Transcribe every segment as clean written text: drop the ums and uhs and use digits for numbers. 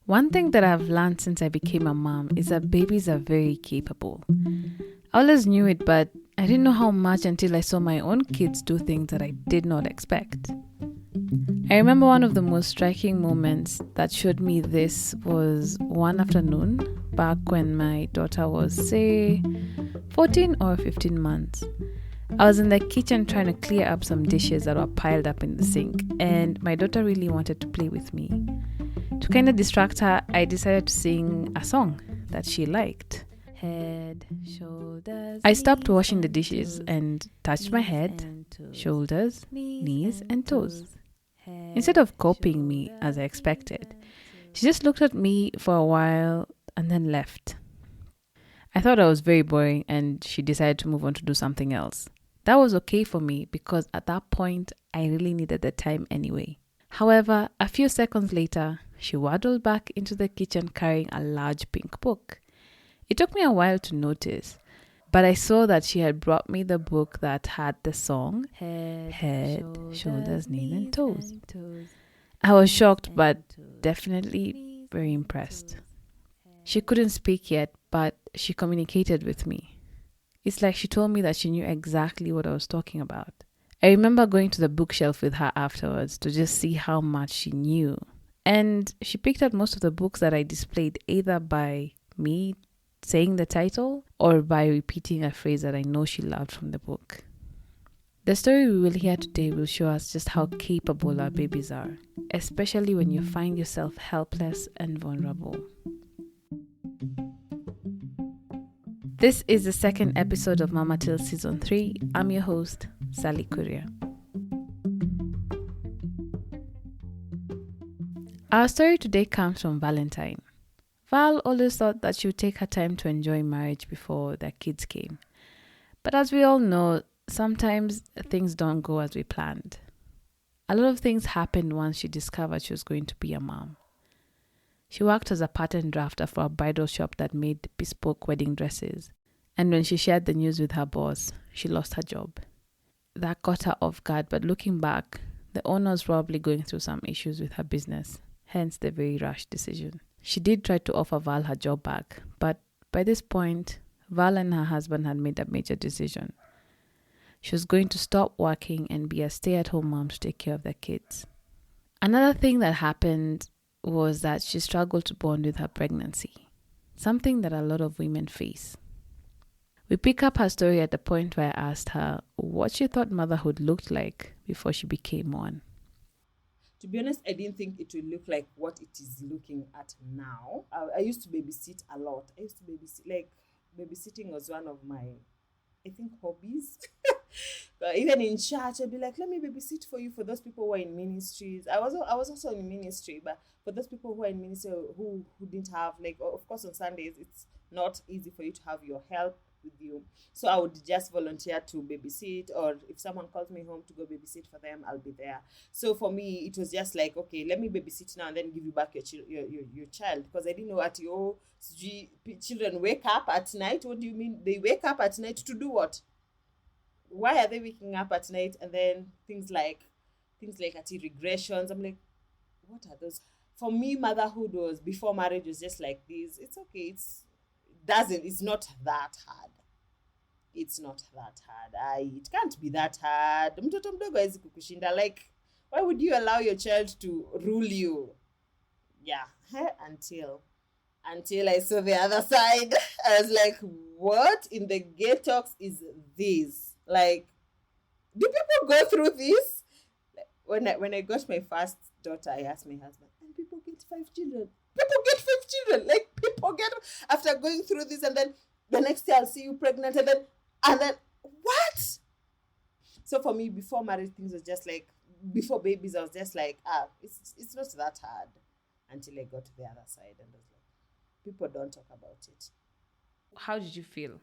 One thing that I've learned since I became a mom is that babies are very capable. I always knew it, but I didn't know how much until I saw my own kids do things that I did not expect. I remember one of the most striking moments that showed me this was one afternoon back when my daughter was, say, 14 or 15 months. I was in the kitchen trying to clear up some dishes that were piled up in the sink, and my daughter really wanted to play with me. To kind of distract her, I decided to sing a song that she liked. Head, shoulders. I stopped washing the dishes and touched my head, shoulders, knees, and toes. Instead of copying me as I expected, she just looked at me for a while and then left. I thought I was very boring and she decided to move on to do something else. That was okay for me because at that point, I really needed the time anyway. However, a few seconds later, she waddled back into the kitchen carrying a large pink book. It took me a while to notice, but I saw that she had brought me the book that had the song Head, Shoulders, Knees and Toes. I was shocked but definitely very impressed. She couldn't speak yet, but she communicated with me. It's like she told me that she knew exactly what I was talking about. I remember going to the bookshelf with her afterwards to just see how much she knew. And she picked out most of the books that I displayed either by me saying the title or by repeating a phrase that I know she loved from the book. The story we will hear today will show us just how capable our babies are, especially when you find yourself helpless and vulnerable. This is the second episode of Mama Tales Season 3. I'm your host, Sally Kuria. Our story today comes from Valentine. Val always thought that she would take her time to enjoy marriage before their kids came. But as we all know, sometimes things don't go as we planned. A lot of things happened once she discovered she was going to be a mom. She worked as a pattern drafter for a bridal shop that made bespoke wedding dresses. And when she shared the news with her boss, she lost her job. That caught her off guard, but looking back, the owner was probably going through some issues with her business, hence the very rash decision. She did try to offer Val her job back, but by this point, Val and her husband had made a major decision. She was going to stop working and be a stay-at-home mom to take care of their kids. Another thing that happened was that she struggled to bond with her pregnancy, something that a lot of women face. We pick up her story at the point where I asked her what she thought motherhood looked like before she became one. To be honest, I didn't think it would look like what it is looking at now. I used to babysit a lot. I used to babysit, like, babysitting was one of my, I think, hobbies. But even in church, I'd be like, let me babysit for you for those people who are in ministries. I was also in ministry, but for those people who are in ministry who didn't have, like, of course, on Sundays, it's not easy for you to have your help with you. So I would just volunteer to babysit, or if someone calls me home to go babysit for them, I'll be there. So for me, it was just like, okay, let me babysit now and then give you back your child, because I didn't know at your children wake up at night. What do you mean they wake up at night to do what? Why are they waking up at night? And then things like at regressions. I'm like, what are those? For me, motherhood was before marriage was just like this. It's okay. It's not that hard. It's not that hard. It can't be that hard. Mtoto mdogo hawezi kukushinda. Like, why would you allow your child to rule you? Yeah. Until I saw the other side. I was like, what in the gay talks is this? Like, do people go through this? Like, when I got my first daughter, I asked my husband, and people get 5 children. People get 5 children. Like, people get after going through this, and then the next year I'll see you pregnant, and then what? So for me, before marriage, things was just like, before babies, I was just like, it's not that hard. Until I got to the other side, and I was like, people don't talk about it. How did you feel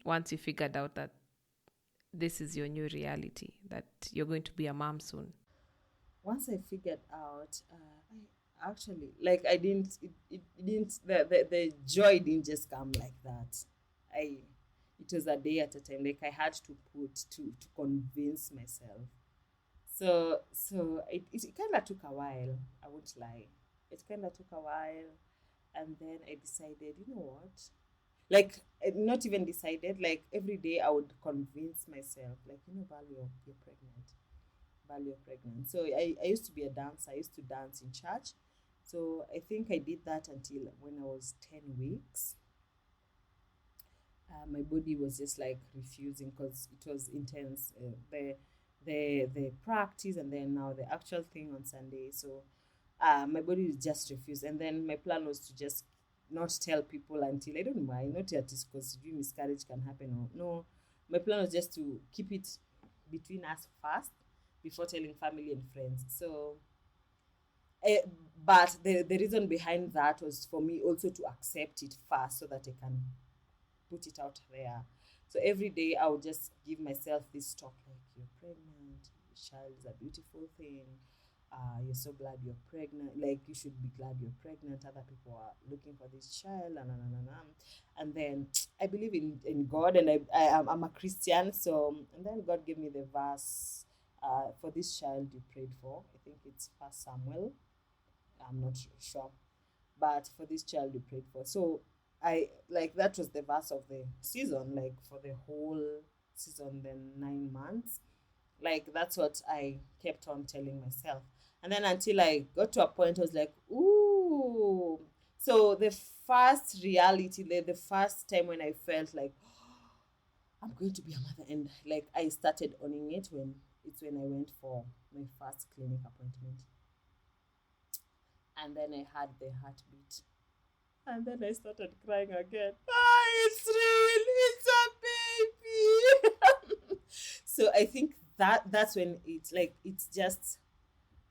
once you figured out that this is your new reality, that you're going to be a mom soon? Once I figured out, I actually, like, I didn't, it didn't, the joy didn't just come like that. It was a day at a time. Like, I had to convince myself. So it kind of took a while. I won't lie. It kind of took a while, and then I decided, you know what? Like, not even decided. Like every day, I would convince myself, like, you know, Val, you're pregnant. Val, you're pregnant. So I used to be a dancer. I used to dance in church. So I think I did that until when I was 10 weeks. My body was just like refusing because it was intense. The practice and then now the actual thing on Sunday. So my body just refused. And then my plan was to just not tell people until I don't know why, not at least because miscarriage can happen or no. My plan was just to keep it between us first before telling family and friends. So, uh, but the reason behind that was for me also to accept it first so that I can put it out there. So every day I would just give myself this talk like, you're pregnant, your child is a beautiful thing. You're so glad you're pregnant. Like, you should be glad you're pregnant. Other people are looking for this child. And then I believe in God, and I'm a Christian. So, and then God gave me the verse for this child you prayed for. I think it's First Samuel. I'm not sure, but for this child you prayed for. So I like that was the verse of the season, like for the whole season, then 9 months. Like that's what I kept on telling myself. And then until I got to a point, I was like, ooh. So the first reality, the first time when I felt like I'm going to be a mother, and like I started owning it when I went for my first clinic appointment. And then I had the heartbeat. And then I started crying again. It's real. It's a baby. So I think that's when it's like it's just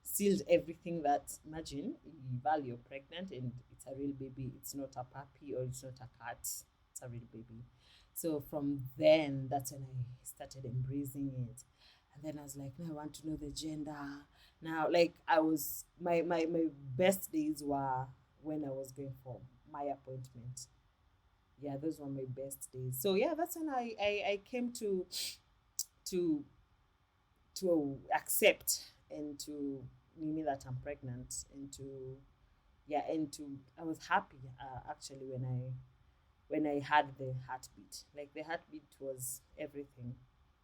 sealed everything. That imagine while you're pregnant and it's a real baby. It's not a puppy or it's not a cat. It's a real baby. So from then, that's when I started embracing it. And then I was like, no, I want to know the gender. Now, like I was, my best days were when I was going for my appointment. Yeah, those were my best days. So yeah, that's when I came to to accept and to mean that I'm pregnant, and to yeah, and to I was happy actually when I had the heartbeat. Like the heartbeat was everything.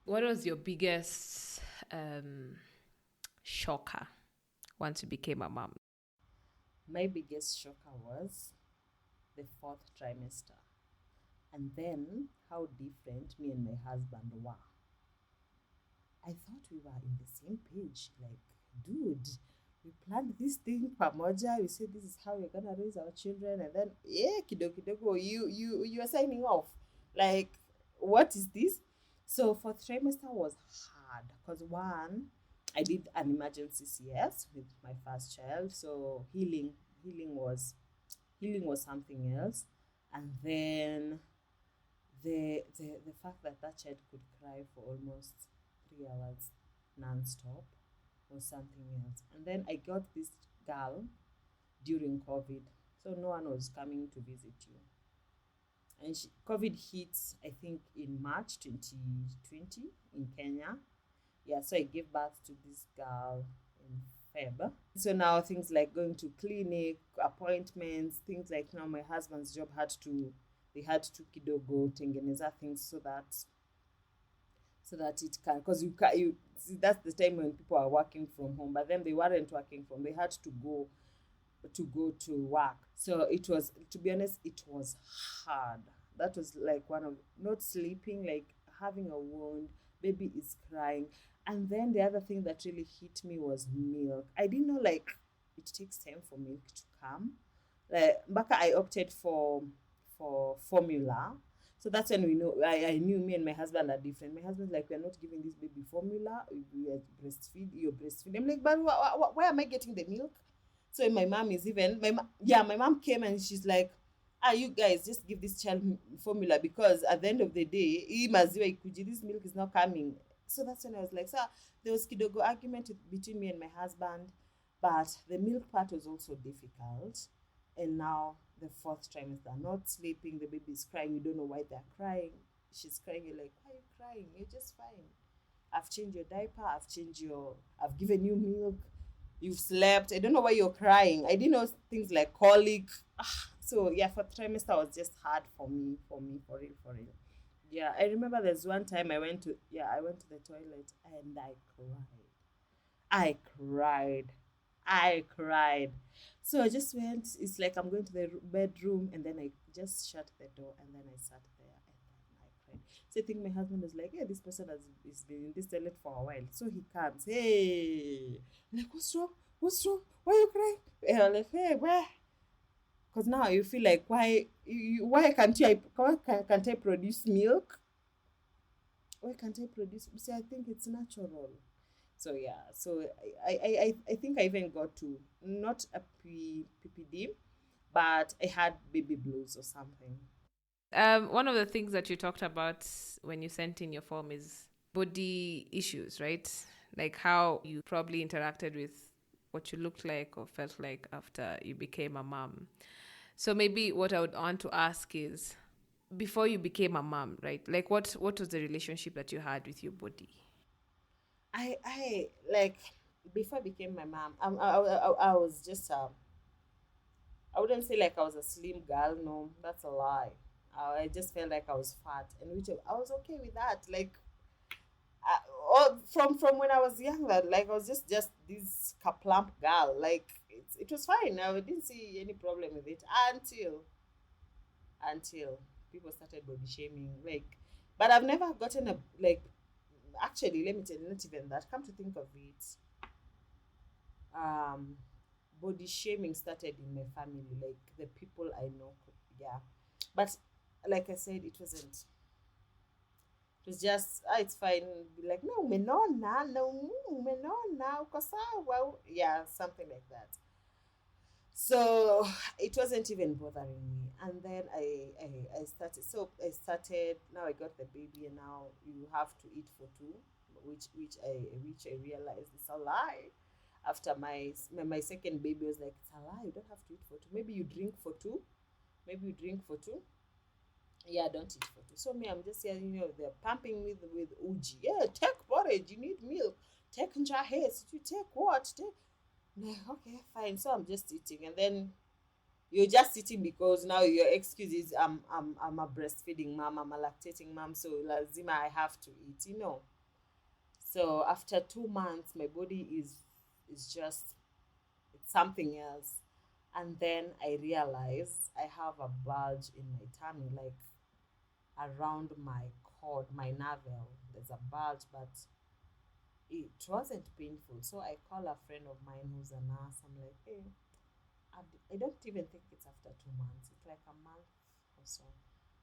What was your biggest um, shocker once you became a mom? My biggest shocker was the fourth trimester, and then how different me and my husband were. I thought we were in the same page. Like, dude, we planned this thing pamoja. We said this is how we're gonna raise our children, and then yeah, kidogo kidogo, you are signing off. Like, what is this? So fourth trimester was hard because one, I did an emergency CS with my first child, so healing was healing was something else, and then the fact that that child could cry for almost 3 hours non-stop was something else. And then I got this girl during COVID, so no one was coming to visit you. And COVID hits, I think, in March 2020 in Kenya. Yeah, so I gave birth to this girl in Feb. So now things like going to clinic, appointments, things like now my husband's job they had to kidogo tengeneza things so that it can, because you see that's the time when people are working from home, but then they weren't working from, they had to work. So it was, to be honest, it was hard. That was like one of not sleeping, like having a wound, baby is crying. And then the other thing that really hit me was milk. I didn't know like it takes time for milk to come. Like Mbaka, I opted for formula. So that's when we know I knew me and my husband are different. My husband's like, we're not giving this baby formula. You're breastfeed. I'm like, but why am I getting the milk? So my mom is even my mom came and she's like, you guys just give this child formula, because at the end of the day, this milk is not coming. So that's when I was like, so there was kidogo argument between me and my husband, but the milk part was also difficult. And now the fourth trimester, not sleeping, the baby is crying, you don't know why they're crying. She's crying, you're like, why are you crying? You're just fine. I've changed your diaper, I've given you milk. you've slept. I don't know why you're crying. I didn't know things like colic. So yeah, for trimester was just hard for me, for real, for real. Yeah, I remember there's one time I went to the toilet and I cried. I cried. I cried. So I just went. It's like I'm going to the bedroom, and then I just shut the door, and then I sat there, and then I cried. So I think my husband was like, "Hey, this person has been in this toilet for a while." So he comes, "Hey," I'm like, "What's wrong? What's wrong? Why are you crying?" And I'm like, "Hey, where?" Because now you feel like, why can't I produce milk? Why can't I produce? See, I think it's natural. So yeah, so I think I even got to not a PPD, but I had baby blues or something. One of the things that you talked about when you sent in your form is body issues, right? Like how you probably interacted with what you looked like or felt like after you became a mom. So maybe what I would want to ask is, before you became a mom, right? Like what was the relationship that you had with your body? I like before I became my mom. I was just I wouldn't say like I was a slim girl. No, that's a lie. I just felt like I was fat, and which I was okay with that. Like from when I was younger, like I was just this kaplump girl. Like it was fine. I didn't see any problem with it until people started body shaming. Like, but I've never gotten a like. Actually, let me tell you, not even that. Come to think of it, um, body shaming started in my family. Like the people I know, yeah. But like I said, it wasn't. It was just, it's fine. Be like, no, me no na, no, me no na, cause well, yeah, something like that. So it wasn't even bothering me. And then I started. So I started. Now I got the baby, and now you have to eat for two, which I realized is a lie. After my second baby was like, it's a lie. You don't have to eat for two. Maybe you drink for two. Maybe you drink for two. Yeah, don't eat for two. So me, I'm just here, they're pumping with uji. Yeah, take porridge. You need milk. Take njahes. You take what? Take. Like, okay, fine. So I'm just eating, and then you're just eating because now your excuse is I'm a breastfeeding mom. I'm a lactating mom. So lazima I have to eat. So after 2 months, my body is just it's something else. And then I realize I have a bulge in my tummy, like around my cord, my navel. There's a bulge, but it wasn't painful. So I call a friend of mine who's a nurse. I'm like, hey, I don't even think it's after 2 months. It's like a month or so.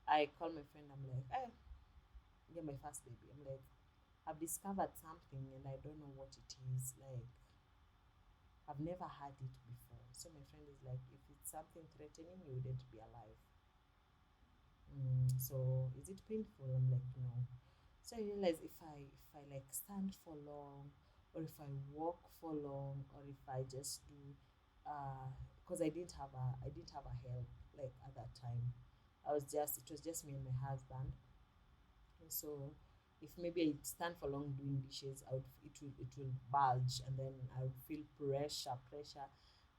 I call my friend. I'm like, hey, yeah, my first baby. I'm like, I've discovered something and I don't know what it is. Like, I've never had it before. So my friend is like, if it's something threatening, you wouldn't be alive. So is it painful? I'm like, no. So I realize if I like stand for long, or if I walk for long, or if I just do, because I didn't have a help like at that time. It was just me and my husband. And so if maybe I stand for long doing dishes, it will bulge, and then I would feel pressure.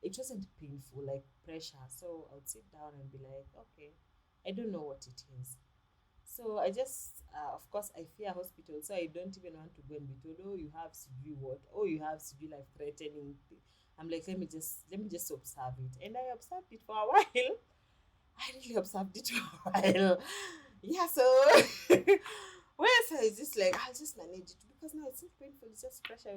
It wasn't painful like pressure. So I would sit down and be like, okay, I don't know what it is. So I just, of course, I fear hospital. So I don't even want to go and be told, oh, you have Sijui what? Oh, you have Sijui life threatening. I'm like, let me just observe it. And I observed it for a while. I really observed it for a while. Yeah, so well, so it's just like I'll just manage it because now it's not painful. It's just pressure.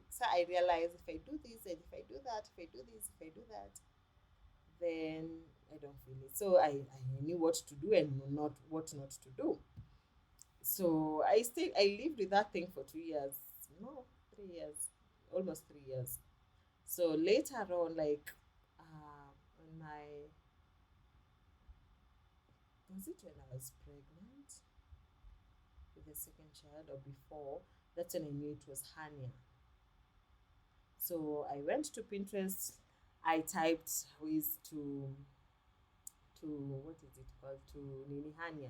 So I realize if I do this and if I do that, if I do this, if I do that, then I don't feel it. So I knew what to do and not what not to do. So I lived with that thing for 2 years. No, 3 years. Almost 3 years. So later on, like when my was it when I was pregnant with the second child or before, that's when I knew it was hernia. So I went to Pinterest. I typed ways to what is it called, to nini hernia,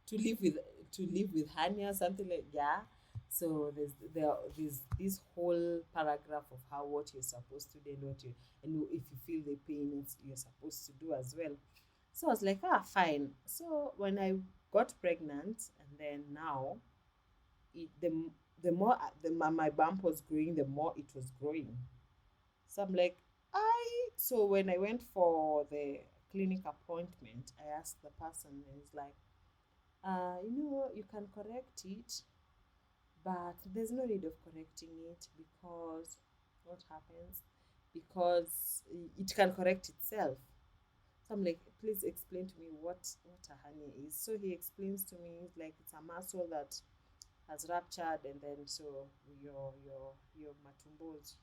to live with hernia, something like, yeah. So there's this whole paragraph of how what you're supposed to do and what you and if you feel the pain, you're supposed to do as well. So I was like, fine. So when I got pregnant, and then now, the more my bump was growing, the more it was growing. So I'm like, so when I went for the clinic appointment, I asked the person, and he's like, you can correct it, but there's no need of correcting it because what happens? Because it can correct itself. So I'm like, please explain to me what a hernia is. So he explains to me, it's like it's a muscle that has ruptured, and then so your matumbos,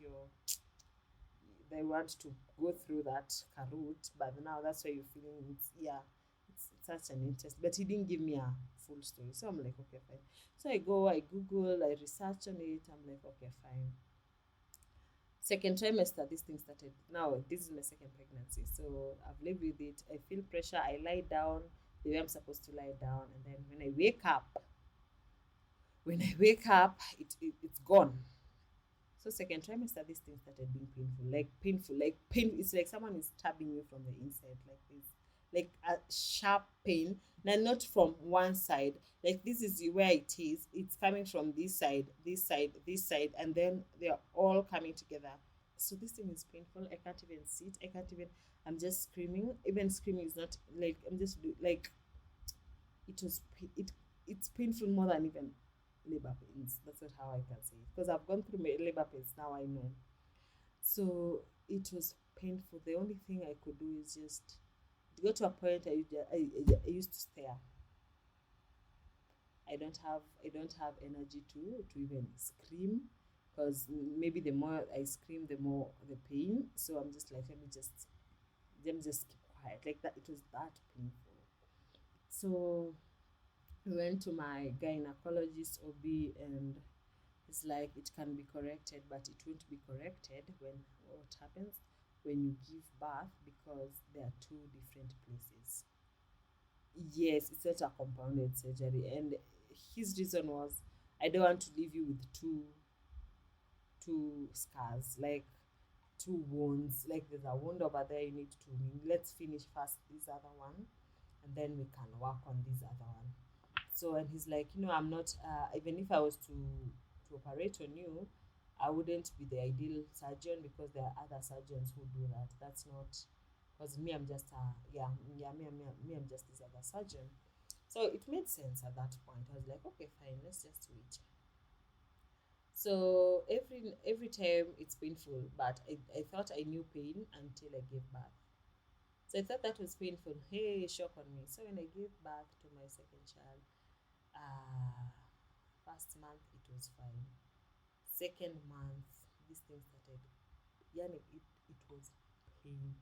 they want to go through that route, but now that's why you're feeling it's, yeah, it's such an interest. But he didn't give me a full story, so I'm like, okay, fine. So I Google, I research on it. I'm like, okay, fine. Second trimester, this thing started. Now this is my second pregnancy, so I've lived with it. I feel pressure. I lie down the way I'm supposed to lie down, and then when I wake up, it's gone. So second trimester, this thing started being painful, like pain. It's like someone is stabbing you from the inside, like this, like a sharp pain. Now not from one side, like this is where it is. It's coming from this side, this side, this side, and then they're all coming together. So this thing is painful. I can't even sit. I can't even. I'm just screaming. Even screaming is not like I'm just like it was. It's painful more than even labor pains. That's not how I can say it, because I've gone through my labor pains. Now I know. So it was painful. The only thing I could do is just go to a point. I used to stare. I don't have energy to even scream, because maybe the more I scream, the more the pain. So I'm just like, let me just keep quiet, like that. It was that painful. So we went to my gynecologist OB, and it's like it can be corrected, but it won't be corrected when what happens when you give birth, because there are two different places. Yes, it's not a compounded surgery, and his reason was, I don't want to leave you with two scars, like two wounds. Like there's a wound over there, you need to. Let's finish first this other one, and then we can work on this other one. So, and he's like, I'm not, even if I was to operate on you, I wouldn't be the ideal surgeon, because there are other surgeons who do that. That's not, because me, I'm just I'm just this other surgeon. So it made sense at that point. I was like, okay, fine, let's just wait. So every time it's painful, but I thought I knew pain until I gave birth. So I thought that was painful. Hey, shock on me. So when I gave birth to my second child, uh, first month it was fine. Second month, this thing started. Yani, it was painful.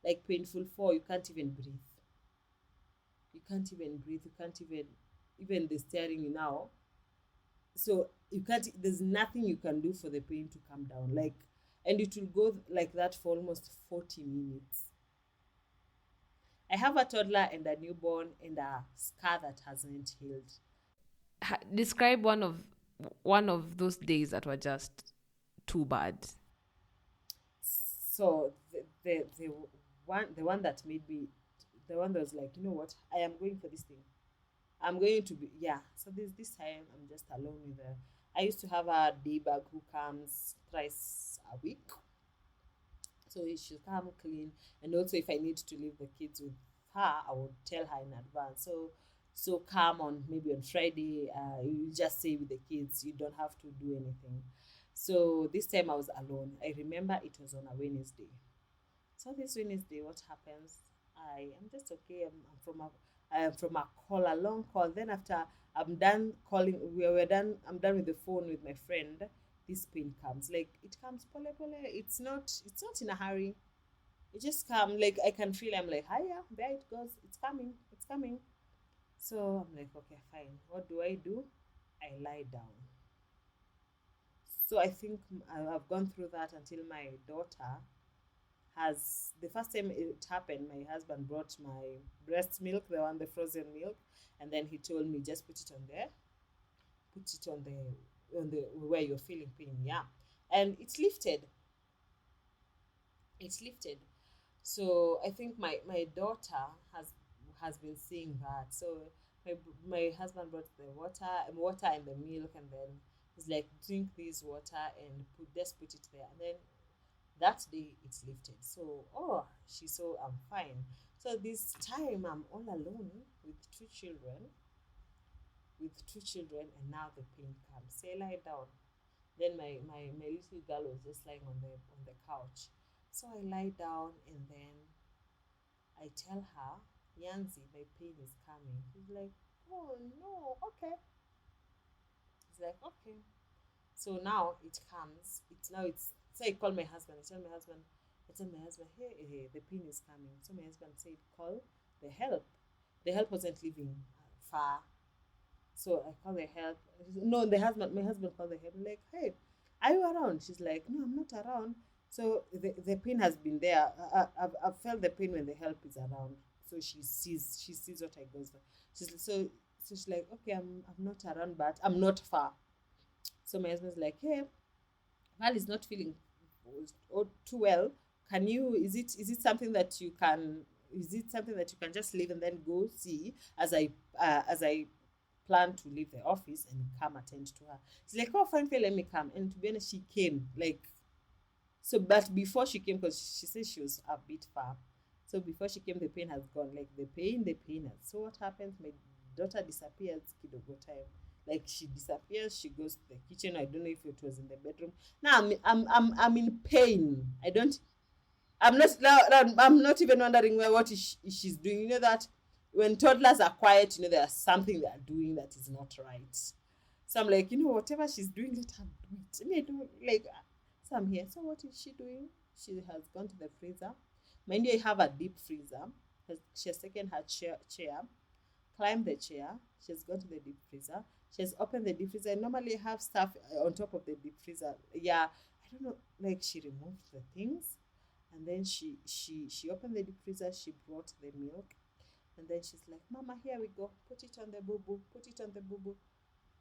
Like painful for you can't even breathe. You can't even breathe. You can't even the staring now. So you can't. There's nothing you can do for the pain to come down. Like, and it will go like that for almost 40 minutes. I have a toddler and a newborn and a scar that hasn't healed. Describe one of those days that were just too bad. So the one that made me, the one that was like, you know what, I am going for this thing. I'm going to be, yeah. So this time I'm just alone with her. I used to have a day bag who comes thrice a week. So she'll come clean, and also if I need to leave the kids with her, I would tell her in advance. So come on, maybe on Friday, you just stay with the kids. You don't have to do anything. So this time I was alone. I remember it was on a Wednesday. So this Wednesday, what happens? I am just okay. I'm from a call, a long call. Then after I'm done calling, we're done. I'm done with the phone with my friend. This pain comes. Like it comes pole pole. It's not. It's not in a hurry. It just comes. Like I can feel. I'm like, hiya, there it goes. It's coming. It's coming. So I'm like, okay, fine. What do? I lie down. So I think I've gone through that until my daughter has, the first time it happened, my husband brought my breast milk, the frozen milk, and then he told me, just put it on there, put it on the where you're feeling pain. Yeah, and it's lifted. So I think my daughter has been seeing that. So my husband brought the water and the milk, and then he's like, drink this water and put it there, and then that day it's lifted. So I'm fine. So this time I'm all alone with two children, and now the pain comes. Say lie down. Then my little girl was just lying on the couch. So I lie down, and then I tell her, Yanzi, my pain is coming. She's like, oh no, okay. It's like, okay. So now it comes. It's so I call my husband. I tell my husband, hey, the pain is coming. So my husband said, call the help. The help wasn't living far. So I call the help. No, my husband called the help. I'm like, hey, are you around? She's like, no, I'm not around. So the pain has been there. I've felt the pain when the help is around. So she sees what I go through. She's like, okay, I'm not around, but I'm not far. So my husband's like, hey, Val is not feeling too well. Can you? Is it something that you can just leave and then go see as I plan to leave the office and come attend to her. She's like, oh, fine, fine, let me come. And to be honest, she came. Like, so, but before she came, because she said she was a bit far. So before she came, the pain has gone. Like, the pain has. So what happens? My daughter disappears, kidogo time. Like, she disappears, she goes to the kitchen. I don't know if it was in the bedroom. Now I'm in pain. I'm not even wondering what she's doing. You know that when toddlers are quiet, there's something they are doing that is not right. So I'm like, whatever she's doing, let her do it. I mean, I don't like. So I'm here. So what is she doing? She has gone to the freezer. Mind you, I have a deep freezer. She has taken her chair, climbed the chair. She's gone to the deep freezer. She's opened the deep freezer. I normally have stuff on top of the deep freezer. Yeah, I don't know. Like, she removed the things, and then she opened the deep freezer. She brought the milk, and then she's like, "Mama, here we go. Put it on the boo boo. Put it on the boo boo."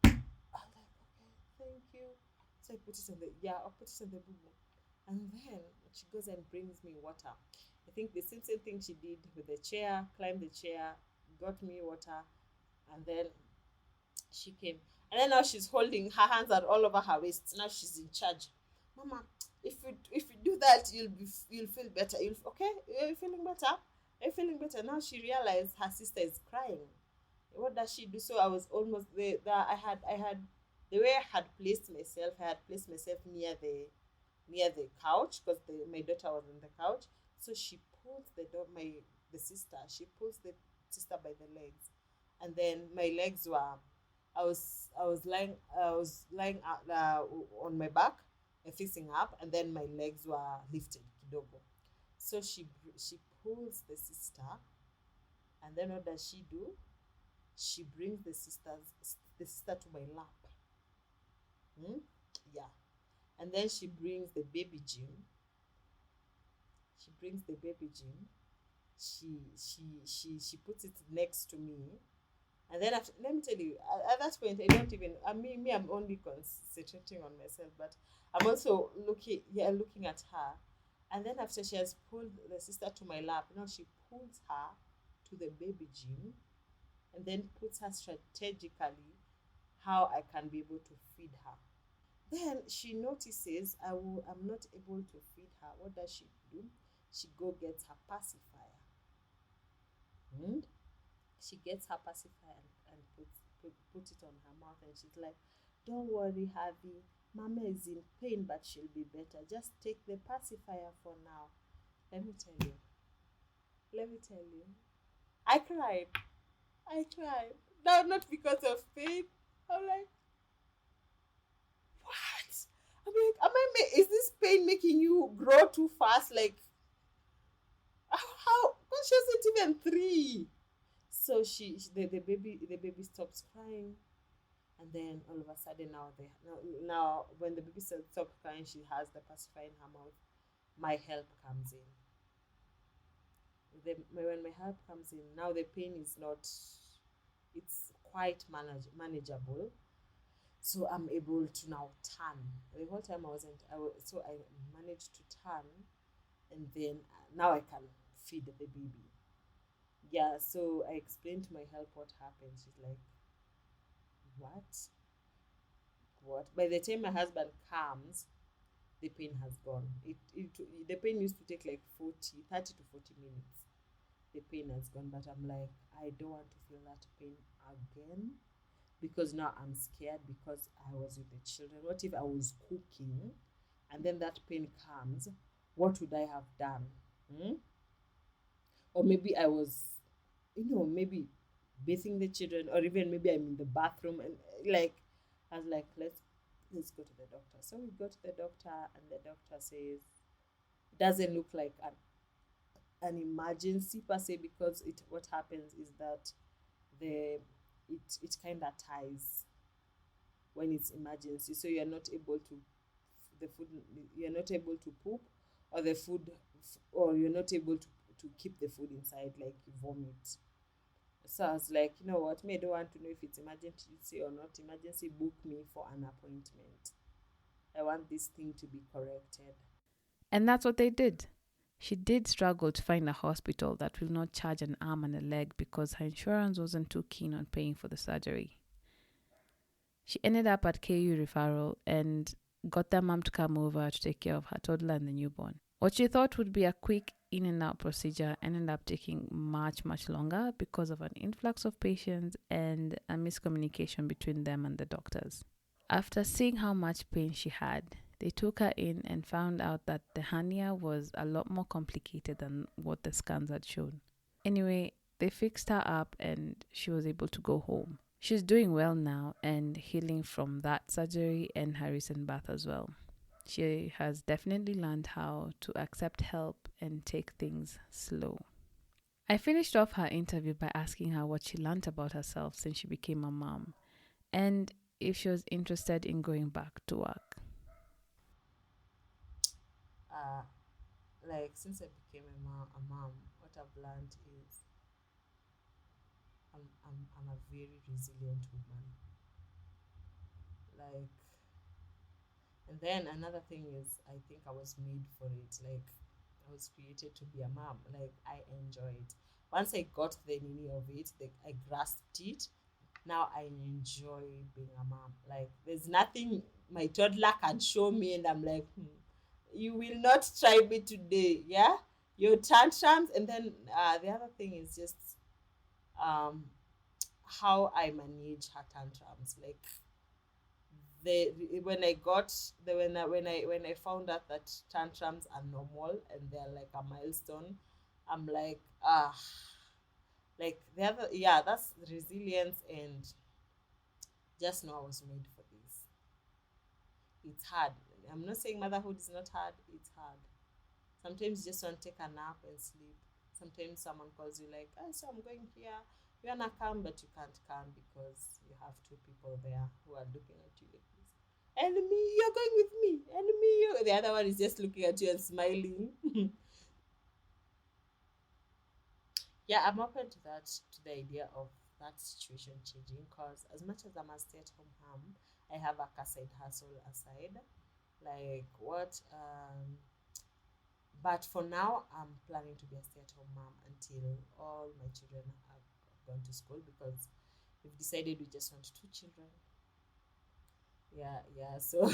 I'm like, "Okay, thank you." So I put it on the I'll put it on the boo boo, and then she goes and brings me water. I think the same thing she did with the chair. Climbed the chair, got me water, and then she came. And then now she's holding her hands are all over her waist. Now she's in charge. Mama, if you do that, you'll feel better. Okay? Are you feeling better? Are you feeling better? Now she realized her sister is crying. What does she do? So I was almost there. I had the way I had placed myself near the couch, because my daughter was on the couch. So she pulls the sister. She pulls the sister by the legs, and then my legs were. I was lying on my back, facing up, and then my legs were lifted kidogo. So she pulls and then what does she do? She brings the sister to my lap. Hmm? Yeah. And then she brings the baby Jim. She brings the baby Jim. She puts it next to me. And then let me tell you, at that point, I don't even. I'm only concentrating on myself, but I'm also looking at her. And then after she has pulled the sister to my lap, she pulls her to the baby Jim, and then puts her strategically how I can be able to feed her. Then she notices I'm not able to feed her. What does she do? She go gets her pacifier. Hmm? She gets her pacifier and put it on her mouth, and she's like, don't worry, Harvey. Mama is in pain, but she'll be better. Just take the pacifier for now. Let me tell you. I cried. I cried. No, not because of pain. I'm like, what? I'm like, is this pain making you grow too fast? Like, how? Because she wasn't even 3. So the baby stops crying, and then all of a sudden now when the baby stops crying, she has the pacifier in her mouth. My help comes in. When my help comes in, now the pain is not. It's quite manageable. So I'm able to now turn. The whole time I wasn't, so I managed to turn, and then now I can feed the baby. Yeah, so I explained to my help what happened. She's like, what? What? By the time my husband comes, the pain has gone. The pain used to take like 30 to 40 minutes. The pain has gone, but I'm like, I don't want to feel that pain again, because now I'm scared because I was with the children. What if I was cooking and then that pain comes? What would I have done? Hmm? Or maybe I was, maybe bathing the children, or even maybe I'm in the bathroom, and like, I was like, let's go to the doctor. So we go to the doctor, and the doctor says it doesn't look like an emergency per se, because it what happens is that the it kind of ties when it's emergency, so you're not able to the food you're not able to poop, or the food, or you're not able to keep the food inside, like you vomit. So I was like, you know what, me, I don't want to know if it's emergency or not emergency. Book me for an appointment. I want this thing to be corrected. And that's what they did. She did struggle to find a hospital that will not charge an arm and a leg because her insurance wasn't too keen on paying for the surgery. She ended up at KU referral and got their mom to come over to take care of her toddler and the newborn. What she thought would be a quick in and out procedure ended up taking much, much longer because of an influx of patients and a miscommunication between them and the doctors. After seeing how much pain she had, they took her in and found out that the hernia was a lot more complicated than what the scans had shown. Anyway, they fixed her up and she was able to go home. She's doing well now and healing from that surgery and her recent birth as well. She has definitely learned how to accept help and take things slow. I finished off her interview by asking her what she learned about herself since she became a mom and if she was interested in going back to work. uh like, since I became a mom, what I've learned is I'm a very resilient woman. Like, and then another thing is, I think I was made for it. Like, I was created to be a mom. Like, I enjoy it. Once I got the meaning of it, I grasped it. Now I enjoy being a mom. Like, there's nothing my toddler can show me, and I'm like, you will not try me today. Yeah, your tantrums. And then the other thing is just um, how I manage her tantrums. Like, the when I got the when I found out that tantrums are normal and they're like a milestone, I'm like, like the other, yeah, that's resilience. And just know I was made for this. It's hard. I'm not saying motherhood is not hard. It's hard. Sometimes you just want to take a nap and sleep. Sometimes someone calls you like, oh, so I'm going here. You wanna come, but you can't come because you have two people there who are looking at you like this. Enemy, you're going with me. Enemy, you. The other one is just looking at you and smiling. Yeah, I'm open to that, to the idea of that situation changing, because as much as I'm a stay-at-home mom, I have a side hustle aside. Like what But for now, I'm planning to be a stay-at-home mom until all my children have gone to school, because we've decided we just want two children. Yeah, yeah. So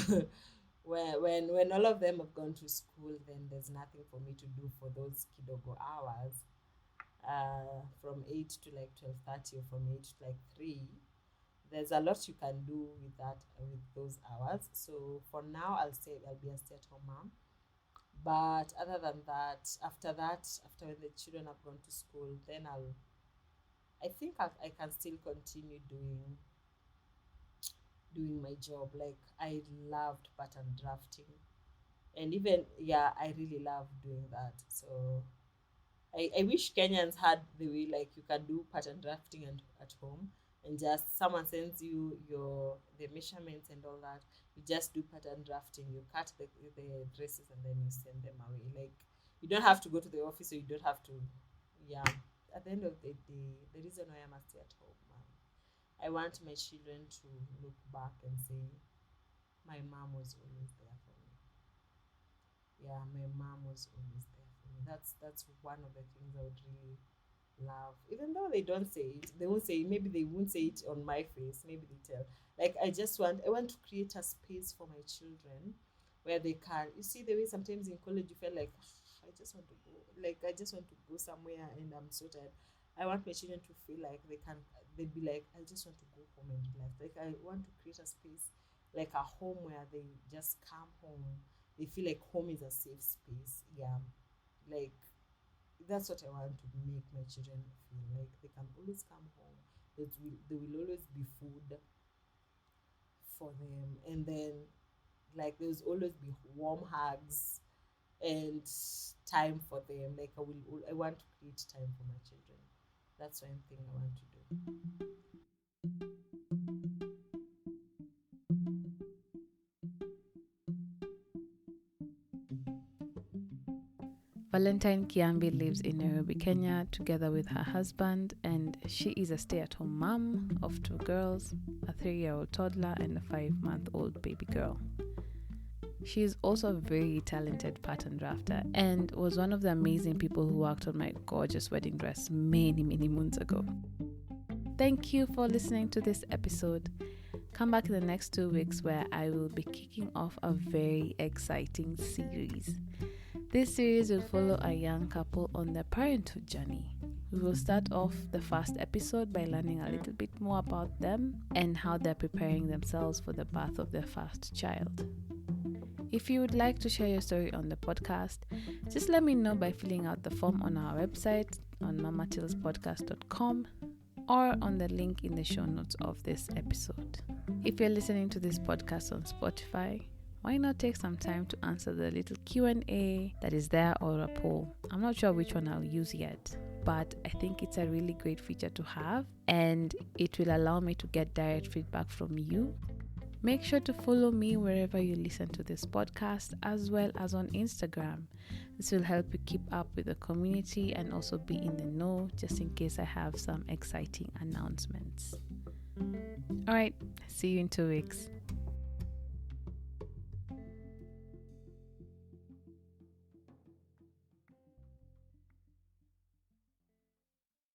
when all of them have gone to school, then there's nothing for me to do for those kidogo hours. From 8 to like 12:30, or from 8 to like 3. There's a lot you can do with that, with those hours. So for now, I'll be a stay-at-home mom. But other than that, after when the children have gone to school, then I think I can still continue doing my job. Like, I loved pattern drafting, and even, yeah, I really love doing that. So I wish Kenyans had the way, like, you can do pattern drafting and at home, and just someone sends you the measurements and all that. You just do pattern drafting. You cut the dresses and then you send them away. Like, you don't have to go to the office, or you don't have to. Yeah. At the end of the day, the reason why I'm a stay at home mom I want my children to look back and say, my mom was always there for me. Yeah, my mom was always there for me. That's one of the things I would really love. Even though they don't say it, they won't say it. Maybe they won't say it on my face. Maybe they tell. Like I want to create a space for my children where they can. You see the way sometimes in college you feel like, "Ah, I just want to go. Like I just want to go somewhere and I'm so tired." I want my children to feel like they'd be like, I just want to go home and relax. Like I want to create a space, like a home where they just come home. They feel like home is a safe space. Yeah. Like that's what I want to make my children feel like they can always come home. There will always be food for them, and then like there's always be warm hugs and time for them. Like I want to create time for my children. That's one thing I want to do. Valentine Kiambi lives in Nairobi, Kenya, together with her husband, and she is a stay at home mom of 2 girls, a 3-year-old toddler, and a 5-month-old baby girl. She is also a very talented pattern drafter and was one of the amazing people who worked on my gorgeous wedding dress many, many moons ago. Thank you for listening to this episode. Come back in the next 2 weeks where I will be kicking off a very exciting series. This series will follow a young couple on their parenthood journey. We will start off the first episode by learning a little bit more about them and how they're preparing themselves for the birth of their first child. If you would like to share your story on the podcast, just let me know by filling out the form on our website on mamatillspodcast.com or on the link in the show notes of this episode. If you're listening to this podcast on Spotify, why not take some time to answer the little Q&A that is there or a poll? I'm not sure which one I'll use yet, but I think it's a really great feature to have and it will allow me to get direct feedback from you. Make sure to follow me wherever you listen to this podcast as well as on Instagram. This will help you keep up with the community and also be in the know just in case I have some exciting announcements. All right, see you in 2 weeks.